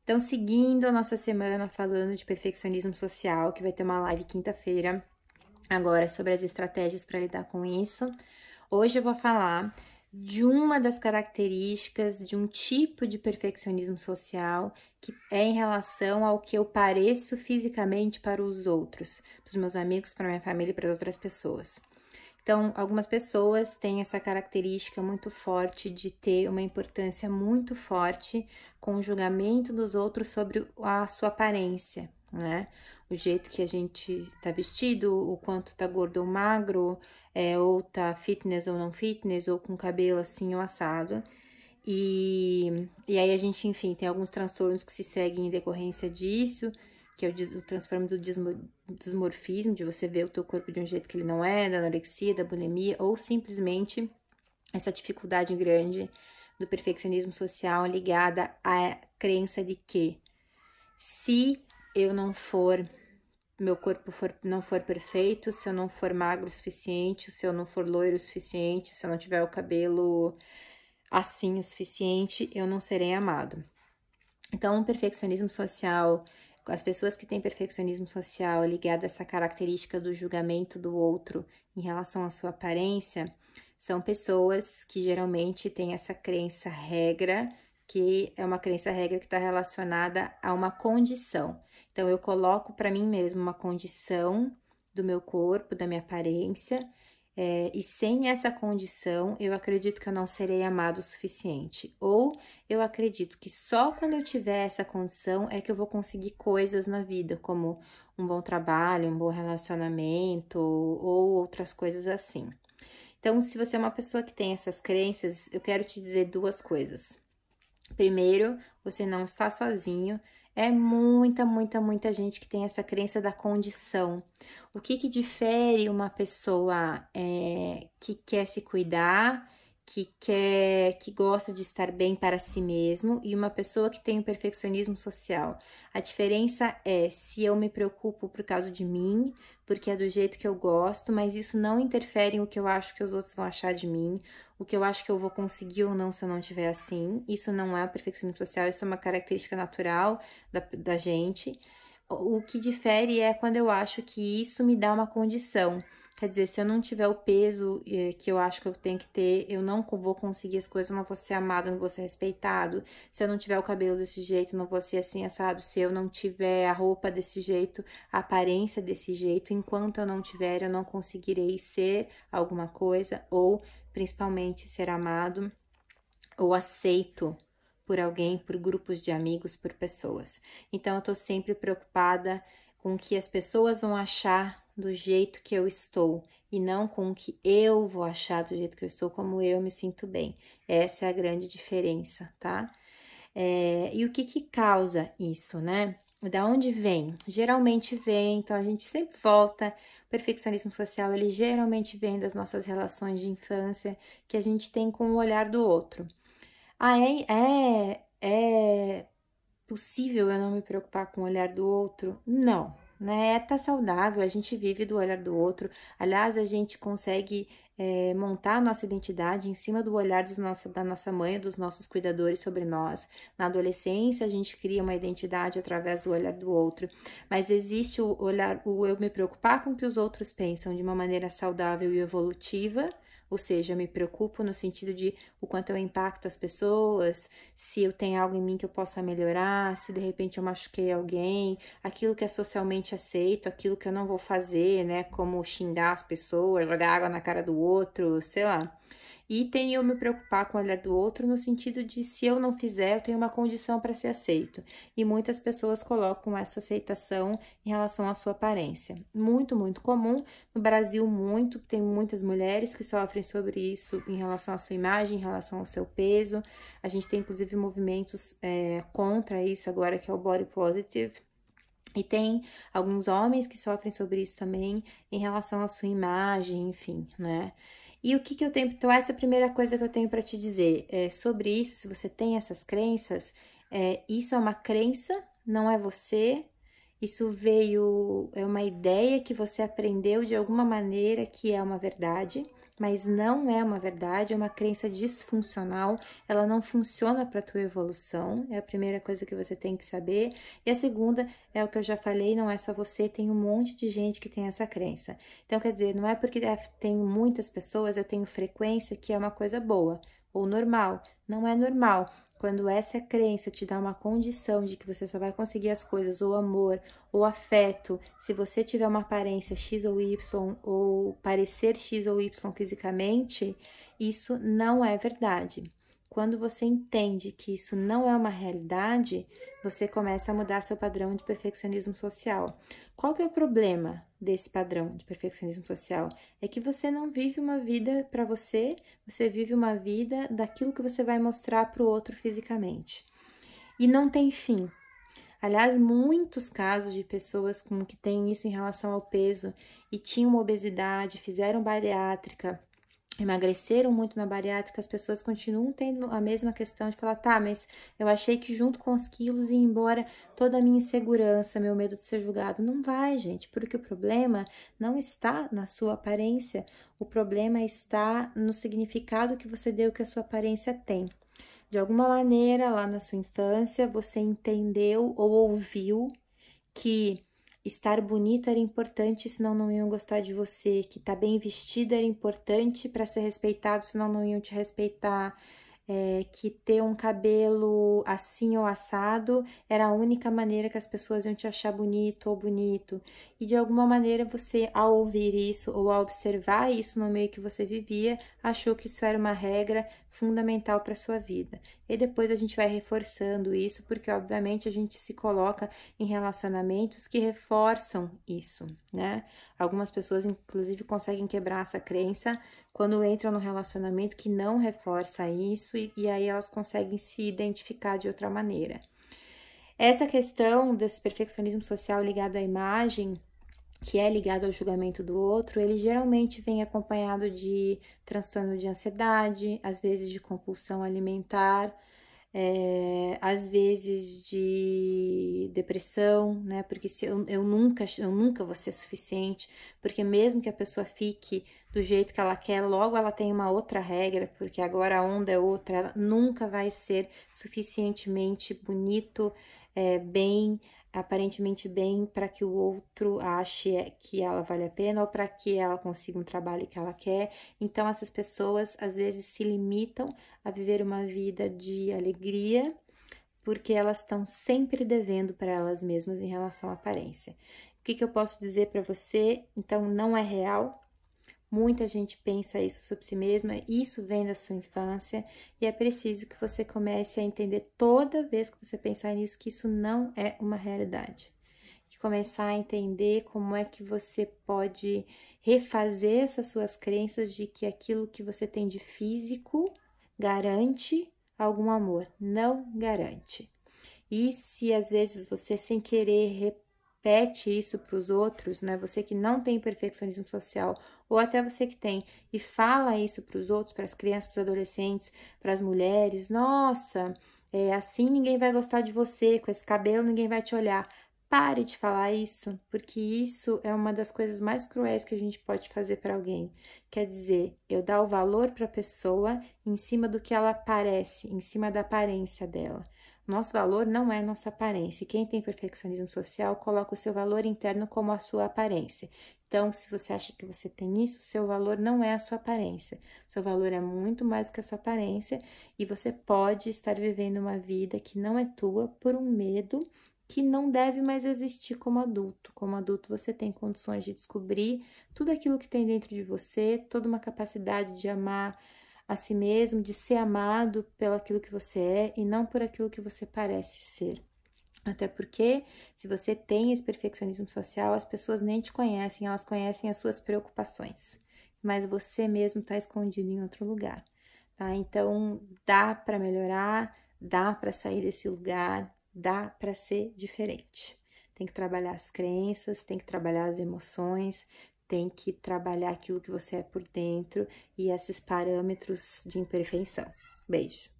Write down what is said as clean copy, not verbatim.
Então, seguindo a nossa semana falando de perfeccionismo social, que vai ter uma live quinta-feira, agora sobre as estratégias para lidar com isso. Hoje eu vou falar de uma das características de um tipo de perfeccionismo social que é em relação ao que eu pareço fisicamente para os outros, para os meus amigos, para minha família e para as outras pessoas. Então, algumas pessoas têm essa característica muito forte de ter uma importância muito forte com o julgamento dos outros sobre a sua aparência, né? O jeito que a gente tá vestido, o quanto tá gordo ou magro, ou tá fitness ou não fitness, ou com cabelo assim ou assado. E aí a gente, enfim, tem alguns transtornos que se seguem em decorrência disso, que é o transtorno do dismorfismo, de você ver o teu corpo de um jeito que ele não é, da anorexia, da bulimia, ou simplesmente essa dificuldade grande do perfeccionismo social ligada à crença de que se eu não for, meu corpo não for perfeito, se eu não for magro o suficiente, se eu não for loiro o suficiente, se eu não tiver o cabelo assim o suficiente, eu não serei amado. Então, o perfeccionismo social, as pessoas que têm perfeccionismo social ligado a essa característica do julgamento do outro em relação à sua aparência, são pessoas que geralmente têm essa crença regra, que é uma crença regra que está relacionada a uma condição. Então, eu coloco para mim mesmo uma condição do meu corpo, da minha aparência, e sem essa condição, eu acredito que eu não serei amado o suficiente. Ou eu acredito que só quando eu tiver essa condição é que eu vou conseguir coisas na vida, como um bom trabalho, um bom relacionamento ou outras coisas assim. Então, se você é uma pessoa que tem essas crenças, eu quero te dizer duas coisas. Primeiro, você não está sozinho. É muita gente que tem essa crença da condição. O que difere uma pessoa que quer se cuidar, que gosta de estar bem para si mesmo, e uma pessoa que tem o perfeccionismo social? A diferença é se eu me preocupo por causa de mim, porque é do jeito que eu gosto, mas isso não interfere em o que eu acho que os outros vão achar de mim, o que eu acho que eu vou conseguir ou não se eu não tiver assim. Isso não é o perfeccionismo social, isso é uma característica natural da gente. O que difere é quando eu acho que isso me dá uma condição. Quer dizer, se eu não tiver o peso que eu acho que eu tenho que ter, eu não vou conseguir as coisas, eu não vou ser amado, não vou ser respeitado. Se eu não tiver o cabelo desse jeito, não vou ser assim, assado. Se eu não tiver a roupa desse jeito, a aparência desse jeito, enquanto eu não tiver, eu não conseguirei ser alguma coisa, ou principalmente ser amado ou aceito por alguém, por grupos de amigos, por pessoas. Então, eu tô sempre preocupada com o que as pessoas vão achar do jeito que eu estou e não com o que eu vou achar do jeito que eu estou, como eu me sinto bem. Essa é a grande diferença, tá? E o que causa isso, né? Da onde vem? Geralmente vem, então a gente sempre volta. O perfeccionismo social, ele geralmente vem das nossas relações de infância que a gente tem com o olhar do outro. Ah, é possível eu não me preocupar com o olhar do outro? Não, né? Tá saudável, a gente vive do olhar do outro. Aliás, a gente consegue montar a nossa identidade em cima do olhar da nossa mãe, dos nossos cuidadores sobre nós. Na adolescência, a gente cria uma identidade através do olhar do outro. Mas existe o eu me preocupar com o que os outros pensam de uma maneira saudável e evolutiva. Ou seja, eu me preocupo no sentido de o quanto eu impacto as pessoas, se eu tenho algo em mim que eu possa melhorar, se de repente eu machuquei alguém, aquilo que é socialmente aceito, aquilo que eu não vou fazer, né? Como xingar as pessoas, jogar água na cara do outro, sei lá. E tem eu me preocupar com o olhar do outro no sentido de se eu não fizer, eu tenho uma condição para ser aceito. E muitas pessoas colocam essa aceitação em relação à sua aparência. Muito comum. No Brasil, tem muitas mulheres que sofrem sobre isso em relação à sua imagem, em relação ao seu peso. A gente tem, inclusive, movimentos contra isso agora, que é o body positive. E tem alguns homens que sofrem sobre isso também em relação à sua imagem, enfim, né? E o que eu tenho? Então, essa é a primeira coisa que eu tenho para te dizer sobre isso. Se você tem essas crenças, isso é uma crença, não é você. Isso veio, é uma ideia que você aprendeu de alguma maneira que é uma verdade, mas não é uma verdade, é uma crença disfuncional, ela não funciona para a tua evolução, é a primeira coisa que você tem que saber. E a segunda é o que eu já falei, não é só você, tem um monte de gente que tem essa crença. Então, quer dizer, não é porque tem muitas pessoas, eu tenho frequência, que é uma coisa boa ou normal. Não é normal. Quando essa crença te dá uma condição de que você só vai conseguir as coisas, ou amor, ou afeto, se você tiver uma aparência X ou Y, ou parecer X ou Y fisicamente, isso não é verdade. Quando você entende que isso não é uma realidade, você começa a mudar seu padrão de perfeccionismo social. Qual que é o problema desse padrão de perfeccionismo social? É que você não vive uma vida para você, você vive uma vida daquilo que você vai mostrar para o outro fisicamente. E não tem fim. Aliás, muitos casos de pessoas que têm isso em relação ao peso e tinham obesidade, fizeram bariátrica, emagreceram muito na bariátrica, as pessoas continuam tendo a mesma questão de falar, tá, mas eu achei que junto com os quilos ia embora toda a minha insegurança, meu medo de ser julgado. Não vai, gente, porque o problema não está na sua aparência, o problema está no significado que você deu que a sua aparência tem. De alguma maneira, lá na sua infância, você entendeu ou ouviu que estar bonito era importante, senão não iam gostar de você, que estar bem vestido era importante para ser respeitado, senão não iam te respeitar, que ter um cabelo assim ou assado era a única maneira que as pessoas iam te achar bonito ou bonito. E de alguma maneira você, ao ouvir isso ou ao observar isso no meio que você vivia, achou que isso era uma regra fundamental para sua vida. E depois a gente vai reforçando isso, porque obviamente a gente se coloca em relacionamentos que reforçam isso, né? Algumas pessoas, inclusive, conseguem quebrar essa crença quando entram no relacionamento que não reforça isso e aí elas conseguem se identificar de outra maneira. Essa questão desse perfeccionismo social ligado à imagem, que é ligado ao julgamento do outro, ele geralmente vem acompanhado de transtorno de ansiedade, às vezes de compulsão alimentar, às vezes de depressão, né? Porque se eu nunca vou ser suficiente, porque mesmo que a pessoa fique do jeito que ela quer, logo ela tem uma outra regra, porque agora a onda é outra, ela nunca vai ser suficientemente bonito, bem, aparentemente bem, para que o outro ache que ela vale a pena ou para que ela consiga um trabalho que ela quer. Então, essas pessoas às vezes se limitam a viver uma vida de alegria, porque elas estão sempre devendo para elas mesmas em relação à aparência. O que eu posso dizer para você? Então, não é real. Muita gente pensa isso sobre si mesma, isso vem da sua infância e é preciso que você comece a entender toda vez que você pensar nisso que isso não é uma realidade. E começar a entender como é que você pode refazer essas suas crenças de que aquilo que você tem de físico garante algum amor. Não garante. E se às vezes você sem querer repete isso para os outros, né? Você que não tem perfeccionismo social, ou até você que tem, e fala isso para os outros, para as crianças, para os adolescentes, para as mulheres, nossa, assim ninguém vai gostar de você, com esse cabelo ninguém vai te olhar. Pare de falar isso, porque isso é uma das coisas mais cruéis que a gente pode fazer para alguém. Quer dizer, eu dar o valor para a pessoa em cima do que ela parece, em cima da aparência dela. Nosso valor não é nossa aparência. Quem tem perfeccionismo social coloca o seu valor interno como a sua aparência. Então, se você acha que você tem isso, seu valor não é a sua aparência. Seu valor é muito mais do que a sua aparência e você pode estar vivendo uma vida que não é tua por um medo que não deve mais existir como adulto. Como adulto, você tem condições de descobrir tudo aquilo que tem dentro de você, toda uma capacidade de amar a si mesmo, de ser amado pelo aquilo que você é e não por aquilo que você parece ser. Até porque, se você tem esse perfeccionismo social, as pessoas nem te conhecem, elas conhecem as suas preocupações, mas você mesmo está escondido em outro lugar, tá? Então, dá para melhorar, dá para sair desse lugar, dá para ser diferente. Tem que trabalhar as crenças, tem que trabalhar as emoções, tem que trabalhar aquilo que você é por dentro e esses parâmetros de imperfeição. Beijo!